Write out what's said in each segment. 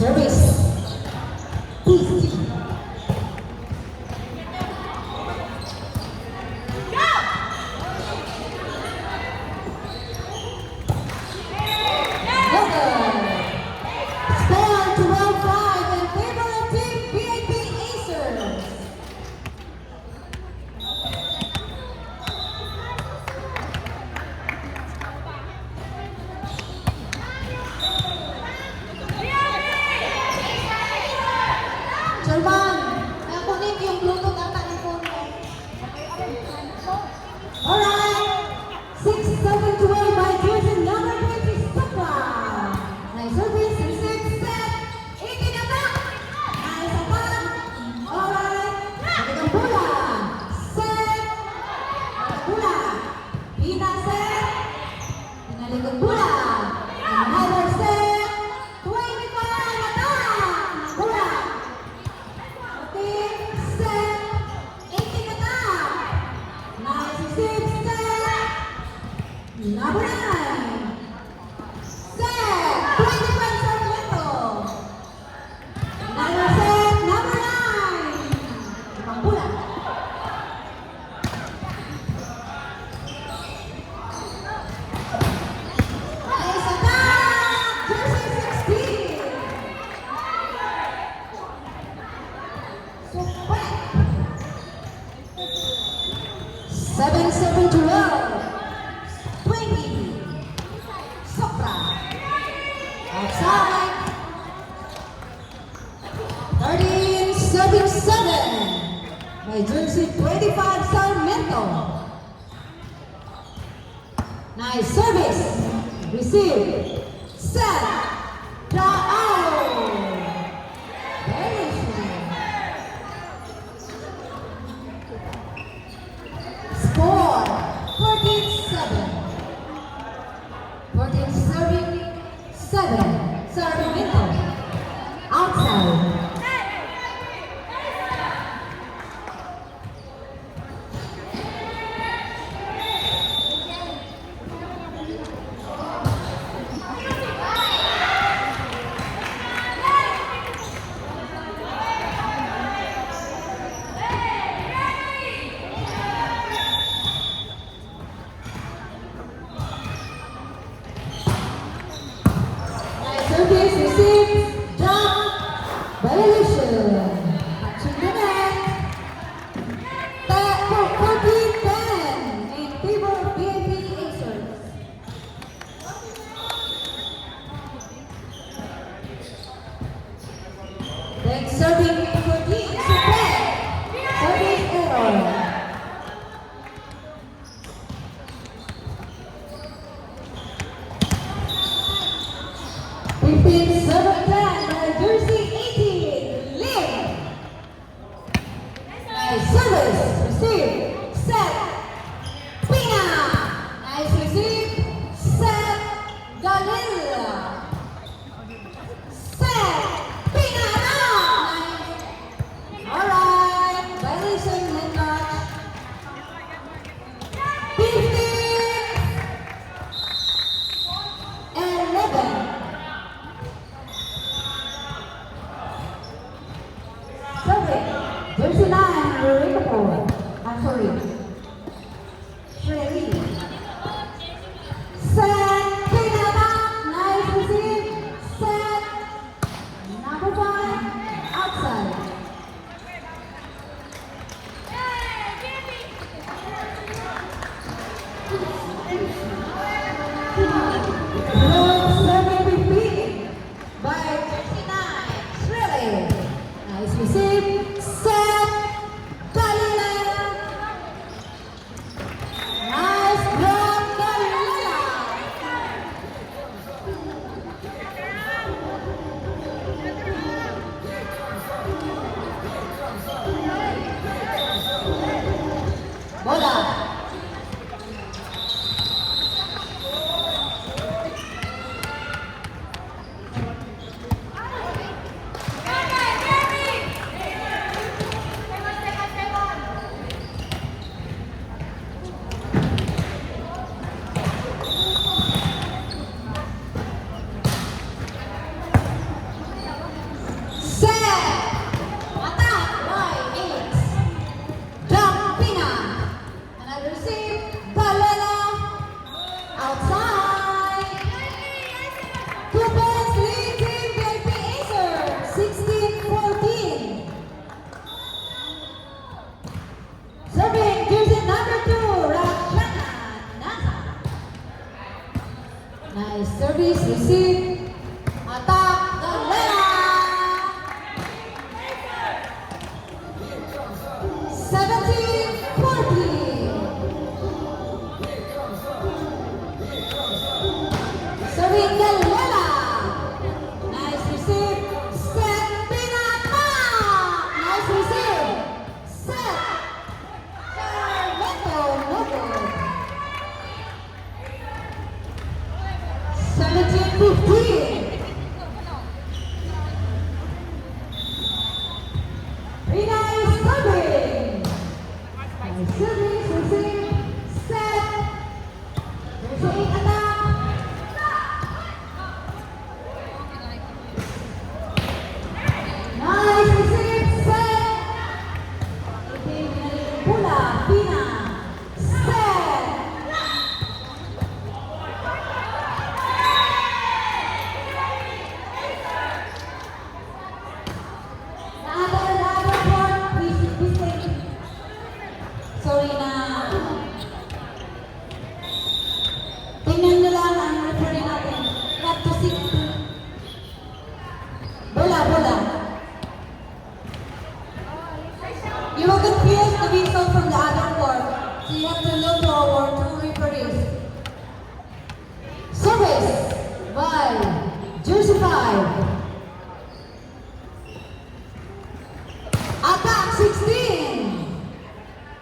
Service. Please. Salman, nakunik yung Bluetooth ata ng phone mo. Alright. 6-7-12 by jersey number 20, Sapa. Nice service. Receive set. Ikinabak. Nice attack. Alright. Nakigang bola. Set. Bola. Pina set. Pinalikod bola. Another set. 25 attack. Bola. Set. 18 attack. Nice receive set. Number 9. Set. 25 Sarmiento. Another set. Number 9. Ibang bola. Nice attack. Jersey 16. Super. 7-7-12. 20. Sopra. Outside. 13-7-7. By jersey 25 Sarmiento. Nice service. Receive. Set. Draw out. Very sweet. Score 14-7. 14-7. Sarmiento. Outside. Nice service, receive, jump, violation. Touching the net. 14-10 in favor of BNP Acers. Then serving 14, Super. Service error. Repeat 7-10 by jersey 18, Lim. Nice service, receive, set, Pina. Nice receive, set, Galil. Set, Pina na. Nice. Alright, violation net touch. 15-11. Serving, jersey 9, Rico. I'm sorry. Nice service, receive. Attack, Galera! 17-40. Serving Galera. Nice receive. Set, pinata! Nice receive. Set. Sarmento, no good. 17-15. Pinay serving. Nice service, receive. Set. Receive, attack. Nice receive, set. Pula, Pina. Set. Another point, please take. Sorry na. Tingnan nyo lang ang referee natin. Not to see. Bola, bola. You will confuse the whistle from the other court. So you have to look forward to referees. Service by Jersey 5. Attack 16.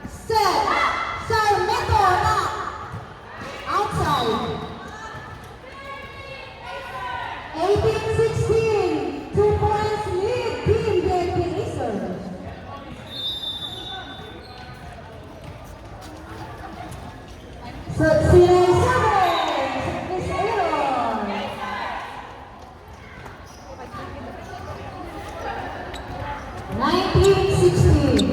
Set. Sarmento na. Outside. 18-16. 2 points lead. Team BNP Acers. So, Sinay service. Miss Aaron. 19-16.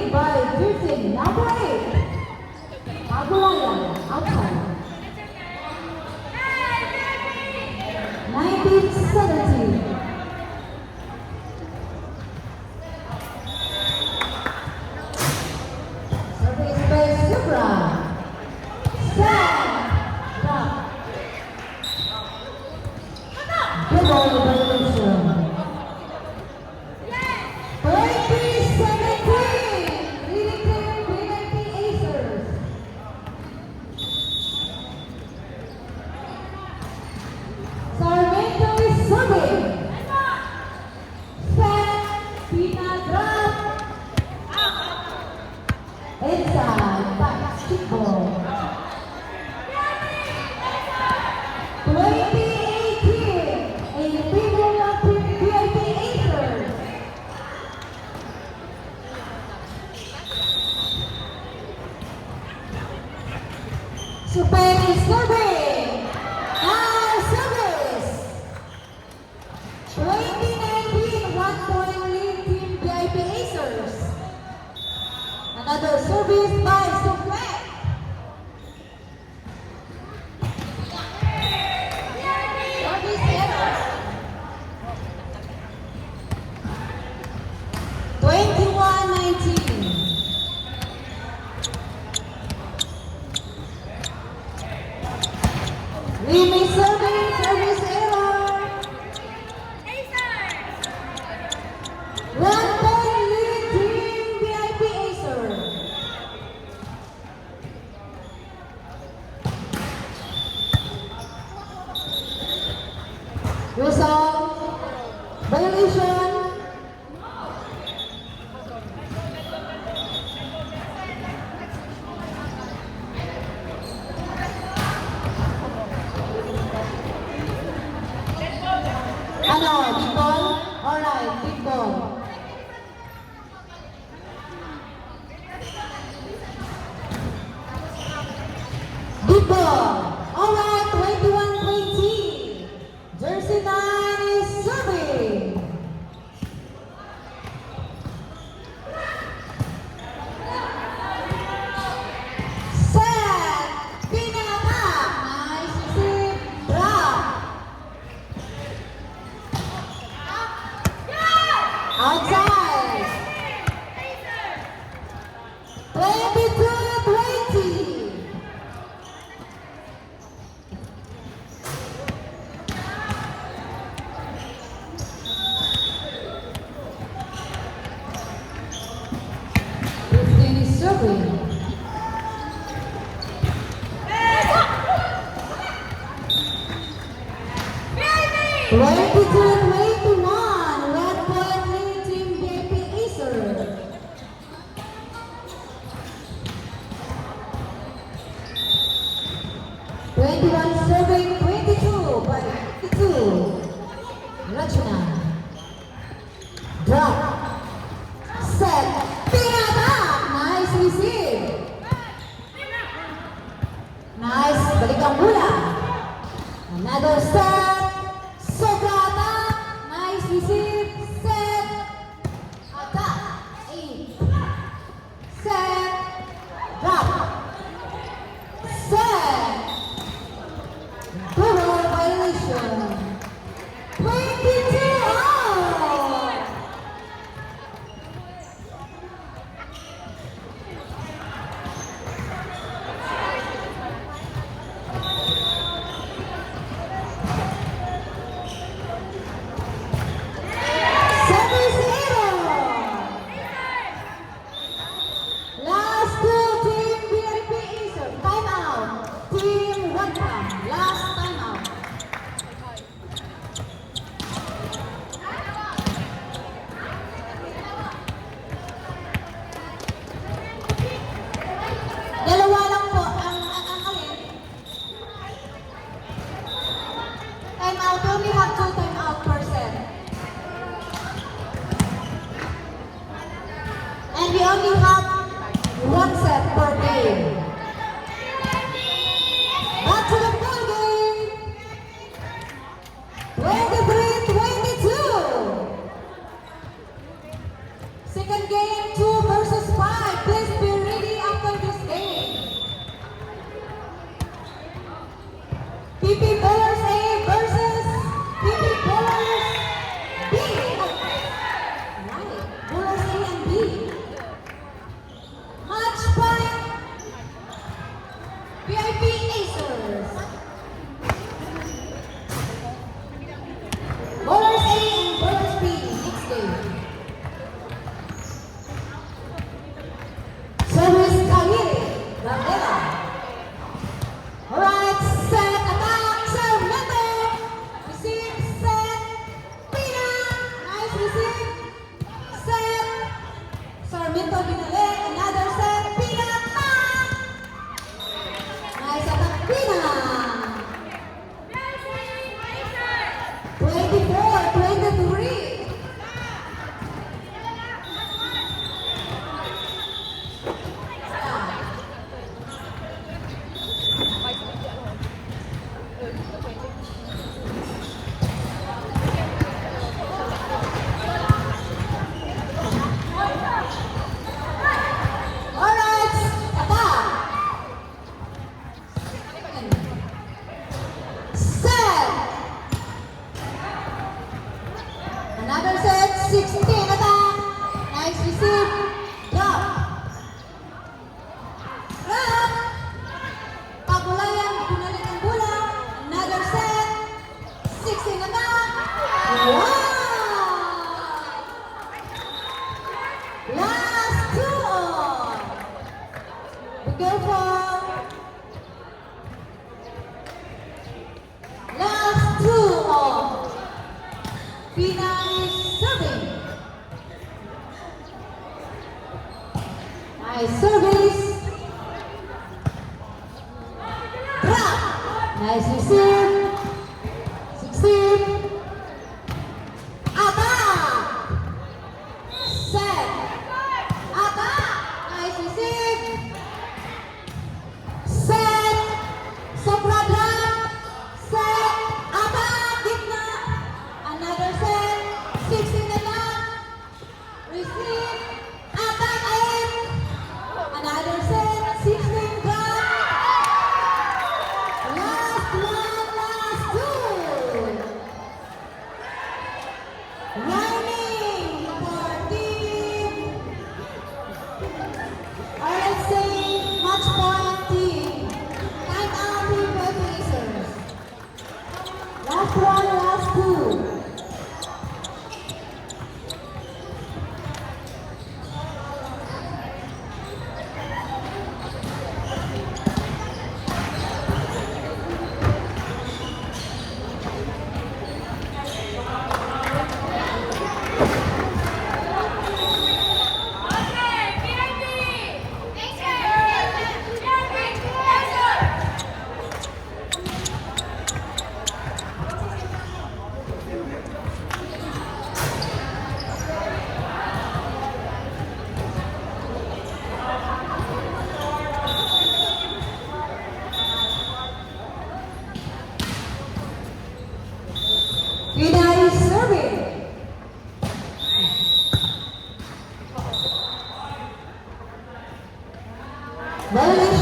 By Jersey, number 8. Magulaya, outside. 19-17. Service by Supra. Set. Drop. Good ball evaluation. 20-17. Leading team BNP Acers. Sarmento is serving. Set. Pina drop. Inside. Basketball. 20-18. A favor of BNP Acers. Super is serving. Nice service. 20-19, 1 point lead team VIP Acers. Another service by Super. Service error. 21-19. Remy serving, service error. 1 point lead team VIP Acer. Whistle. Violation. Ano, big ball? Alright, big ball. Big ball. Alright, 21-20. Jersey 9 is serving. Set. Pinaka. Nice receive. Drop. drop, set, pinata! Nice receive! Nice, balik ang bola. Another set, sobra attack, nice receive, set, attack, 8, set, drop, set, total violation, 22 all. Service error. Last two team BRP Acer. Time out. Team one time. Last time out. Dalawa lang po ang alin. Time out. We only have 2 time out per set. And we only have 1 set per game. Back to the full game. 23-22. Second game, 2 versus 5. Please be ready after this game. PP Bowlers A versus PP Bowlers B. Right, Bowlers A and B. Match point, VIP Acers. Bowlers A and Bowlers B, next game. Service Kawiri, Bandera. Alright, set, attack, Sarmiento. Receive, set, Pina. Nice receive, set. Sarmiento binalik, another set, Pina, attack. Nice attack, Pina. 24-23. Alright, attack. Set. Another set, 16 attack. Nice receive. Drop. Drop. Pagulayan, binalik ang bola. Another set, 16 attack. Wow! Last 2 all. Be careful. Last 2 all. Pina is serving. Nice service. Drop. Nice receive. 16. Attack. Set. Attack. Nice receive. Set. Sobra drop. Set. Attack. Gitna. Another set. 16 attack. Receive. Attack 8. Another Violation